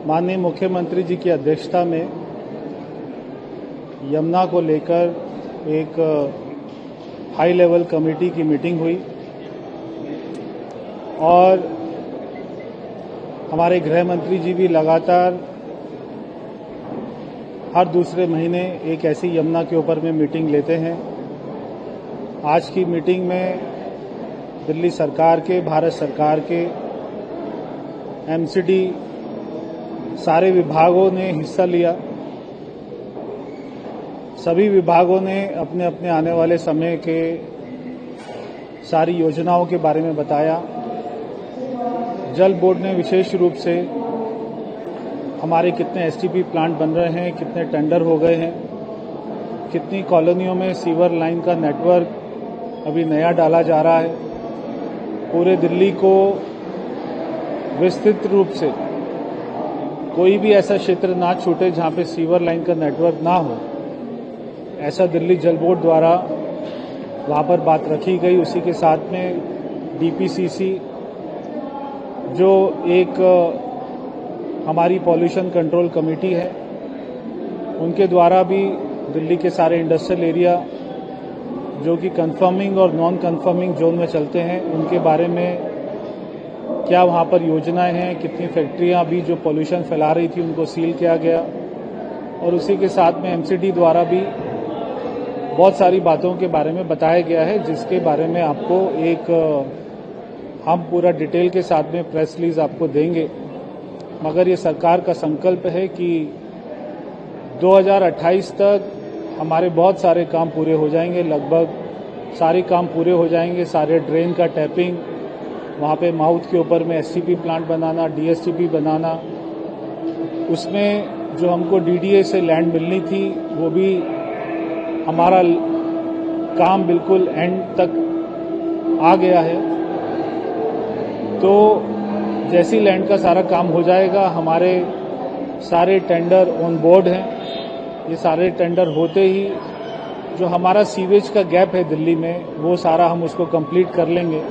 माननीय मुख्यमंत्री जी की अध्यक्षता में यमुना को लेकर एक हाई लेवल कमेटी की मीटिंग हुई और हमारे गृह मंत्री जी भी लगातार हर दूसरे महीने एक ऐसी यमुना के ऊपर में मीटिंग लेते हैं। आज की मीटिंग में दिल्ली सरकार के, भारत सरकार के, एमसीडी सारे विभागों ने हिस्सा लिया। सभी विभागों ने अपने अपने आने वाले समय के सारी योजनाओं के बारे में बताया। जल बोर्ड ने विशेष रूप से हमारे कितने एसटीपी प्लांट बन रहे हैं, कितने टेंडर हो गए हैं, कितनी कॉलोनियों में सीवर लाइन का नेटवर्क अभी नया डाला जा रहा है। पूरे दिल्ली को विस्तृत रूप से कोई भी ऐसा क्षेत्र ना छूटे जहां पे सीवर लाइन का नेटवर्क ना हो, ऐसा दिल्ली जल बोर्ड द्वारा वहां पर बात रखी गई। उसी के साथ में डीपीसीसी जो एक हमारी पॉल्यूशन कंट्रोल कमेटी है, उनके द्वारा भी दिल्ली के सारे इंडस्ट्रियल एरिया जो कि कंफर्मिंग और नॉन कंफर्मिंग जोन में चलते हैं, उनके बारे में क्या वहां पर योजनाएं हैं, कितनी फैक्ट्रियां अभी जो पॉल्यूशन फैला रही थी उनको सील किया गया। और उसी के साथ में एमसीडी द्वारा भी बहुत सारी बातों के बारे में बताया गया है, जिसके बारे में आपको एक हम पूरा डिटेल के साथ में प्रेस रिलीज आपको देंगे। मगर ये सरकार का संकल्प है कि 2028 तक हमारे बहुत सारे काम पूरे हो जाएंगे, लगभग सारे काम पूरे हो जाएंगे। सारे ड्रेन का टैपिंग, वहाँ पे माउथ के ऊपर में एसटीपी प्लांट बनाना, डीएसटीपी बनाना, उसमें जो हमको डीडीए से लैंड मिलनी थी वो भी हमारा काम बिल्कुल एंड तक आ गया है। तो जैसी लैंड का सारा काम हो जाएगा, हमारे सारे टेंडर ऑन बोर्ड हैं। ये सारे टेंडर होते ही जो हमारा सीवेज का गैप है दिल्ली में, वो सारा हम उसको कंप्लीट कर लेंगे।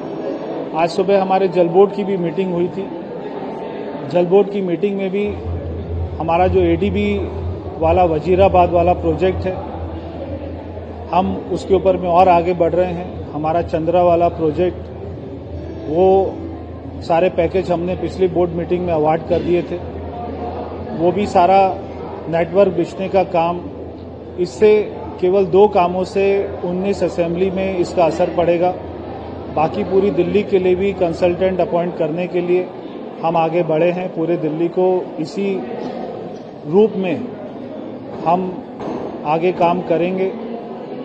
आज सुबह हमारे जल बोर्ड की भी मीटिंग हुई थी। जल बोर्ड की मीटिंग में भी हमारा जो एडीबी वाला वजीराबाद वाला प्रोजेक्ट है, हम उसके ऊपर में और आगे बढ़ रहे हैं। हमारा चंद्रा वाला प्रोजेक्ट, वो सारे पैकेज हमने पिछली बोर्ड मीटिंग में अवार्ड कर दिए थे। वो भी सारा नेटवर्क बिछने का काम, इससे केवल 2 कामों से 19 असेंबली में इसका असर पड़ेगा। बाकी पूरी दिल्ली के लिए भी कंसल्टेंट अपॉइंट करने के लिए हम आगे बढ़े हैं। पूरे दिल्ली को इसी रूप में हम आगे काम करेंगे।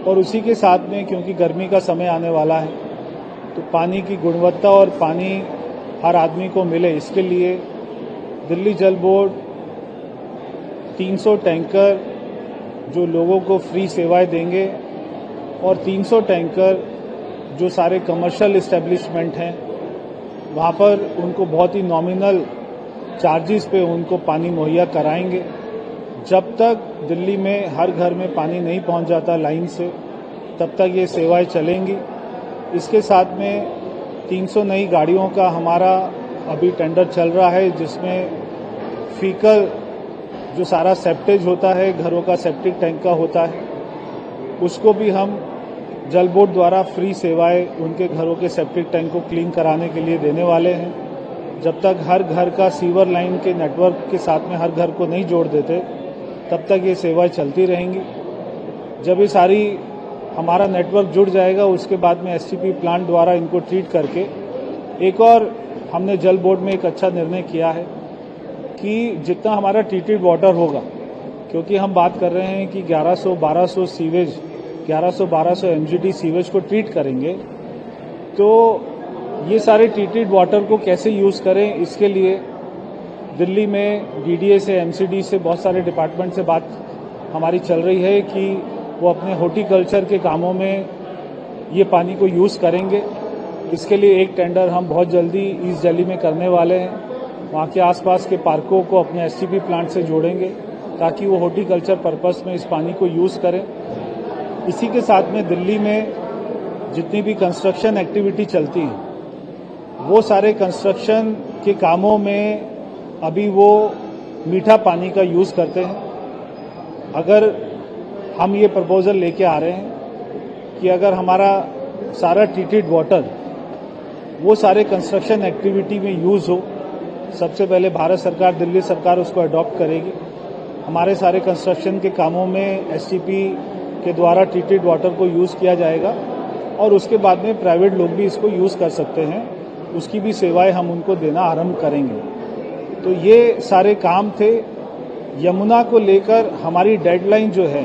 और उसी के साथ में, क्योंकि गर्मी का समय आने वाला है, तो पानी की गुणवत्ता और पानी हर आदमी को मिले, इसके लिए दिल्ली जल बोर्ड 300 टैंकर जो लोगों को फ्री सेवाएं देंगे और 300 टैंकर जो सारे कमर्शियल इस्टेब्लिशमेंट हैं वहाँ पर उनको बहुत ही नॉमिनल चार्जेस पे उनको पानी मुहैया कराएंगे। जब तक दिल्ली में हर घर में पानी नहीं पहुँच जाता लाइन से, तब तक ये सेवाएं चलेंगी। इसके साथ में 300 नई गाड़ियों का हमारा अभी टेंडर चल रहा है, जिसमें फीकल जो सारा सेप्टेज होता है, घरों का सेप्टिक टैंक का होता है, उसको भी हम जल बोर्ड द्वारा फ्री सेवाएं उनके घरों के सेप्टिक टैंक को क्लीन कराने के लिए देने वाले हैं। जब तक हर घर का सीवर लाइन के नेटवर्क के साथ में हर घर को नहीं जोड़ देते, तब तक ये सेवाएं चलती रहेंगी। जब ये सारी हमारा नेटवर्क जुड़ जाएगा, उसके बाद में एसटीपी प्लांट द्वारा इनको ट्रीट करके, एक और हमने जल बोर्ड में एक अच्छा निर्णय किया है कि जितना हमारा ट्रीटेड वाटर होगा, क्योंकि हम बात कर रहे हैं कि 1100-1200 सीवेज, 1100-1200 एमजीडी सीवेज को ट्रीट करेंगे, तो ये सारे ट्रीटेड वाटर को कैसे यूज करें, इसके लिए दिल्ली में डीडीए से, एमसीडी से, बहुत सारे डिपार्टमेंट से बात हमारी चल रही है कि वो अपने हॉर्टिकल्चर के कामों में ये पानी को यूज करेंगे। इसके लिए एक टेंडर हम बहुत जल्दी ईस्ट दिल्ली में करने वाले हैं। वहाँ के आसपास के पार्कों को अपने एसटीपी प्लांट से जोड़ेंगे ताकि वो हॉर्टिकल्चर पर्पस में इस पानी को यूज करें। इसी के साथ में दिल्ली में जितनी भी कंस्ट्रक्शन एक्टिविटी चलती है, वो सारे कंस्ट्रक्शन के कामों में अभी वो मीठा पानी का यूज़ करते हैं। अगर हम ये प्रपोजल लेके आ रहे हैं कि अगर हमारा सारा ट्रीटेड वाटर वो सारे कंस्ट्रक्शन एक्टिविटी में यूज़ हो, सबसे पहले भारत सरकार, दिल्ली सरकार उसको अडॉप्ट करेगी। हमारे सारे कंस्ट्रक्शन के कामों में एसटीपी के द्वारा ट्रीटेड वाटर को यूज़ किया जाएगा और उसके बाद में प्राइवेट लोग भी इसको यूज़ कर सकते हैं, उसकी भी सेवाएं हम उनको देना आरंभ करेंगे। तो ये सारे काम थे। यमुना को लेकर हमारी डेडलाइन जो है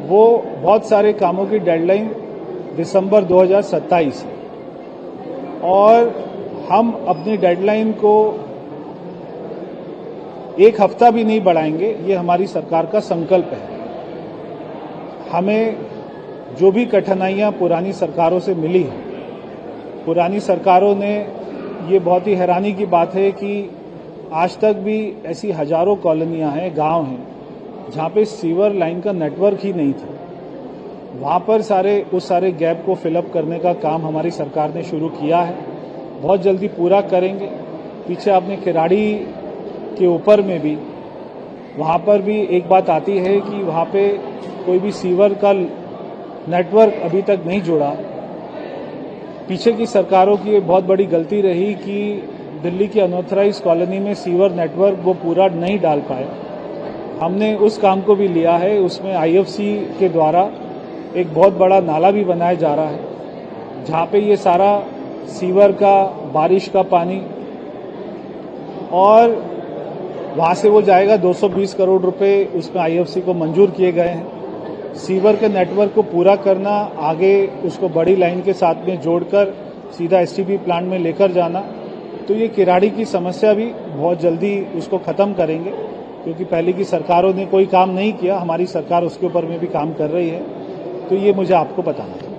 वो बहुत सारे कामों की डेडलाइन दिसंबर 2027 है और हम अपनी डेडलाइन को एक हफ्ता भी नहीं बढ़ाएंगे, ये हमारी सरकार का संकल्प है। हमें जो भी कठिनाइयां पुरानी सरकारों से मिली हैं, पुरानी सरकारों ने, ये बहुत ही हैरानी की बात है कि आज तक भी ऐसी हजारों कॉलोनियां हैं, गांव हैं, जहां पे सीवर लाइन का नेटवर्क ही नहीं था। वहां पर उस सारे गैप को फिलअप करने का काम हमारी सरकार ने शुरू किया है, बहुत जल्दी पूरा करेंगे। पीछे आपने किराड़ी के ऊपर में भी, वहां पर भी एक बात आती है कि वहां पे कोई भी सीवर का नेटवर्क अभी तक नहीं जुड़ा। पीछे की सरकारों की बहुत बड़ी गलती रही कि दिल्ली की अनऑथराइज कॉलोनी में सीवर नेटवर्क वो पूरा नहीं डाल पाए। हमने उस काम को भी लिया है, उसमें आईएफसी के द्वारा एक बहुत बड़ा नाला भी बनाया जा रहा है, जहां पे ये सारा सीवर का, बारिश का पानी, और वहां से वो जाएगा। 220 करोड़ रुपए उसमें आईएफसी को मंजूर किए गए हैं। सीवर के नेटवर्क को पूरा करना, आगे उसको बड़ी लाइन के साथ में जोड़कर सीधा एसटीपी प्लांट में लेकर जाना, तो ये किराड़ी की समस्या भी बहुत जल्दी उसको खत्म करेंगे, क्योंकि पहले की सरकारों ने कोई काम नहीं किया, हमारी सरकार उसके ऊपर में भी काम कर रही है। तो ये मुझे आपको बताना था।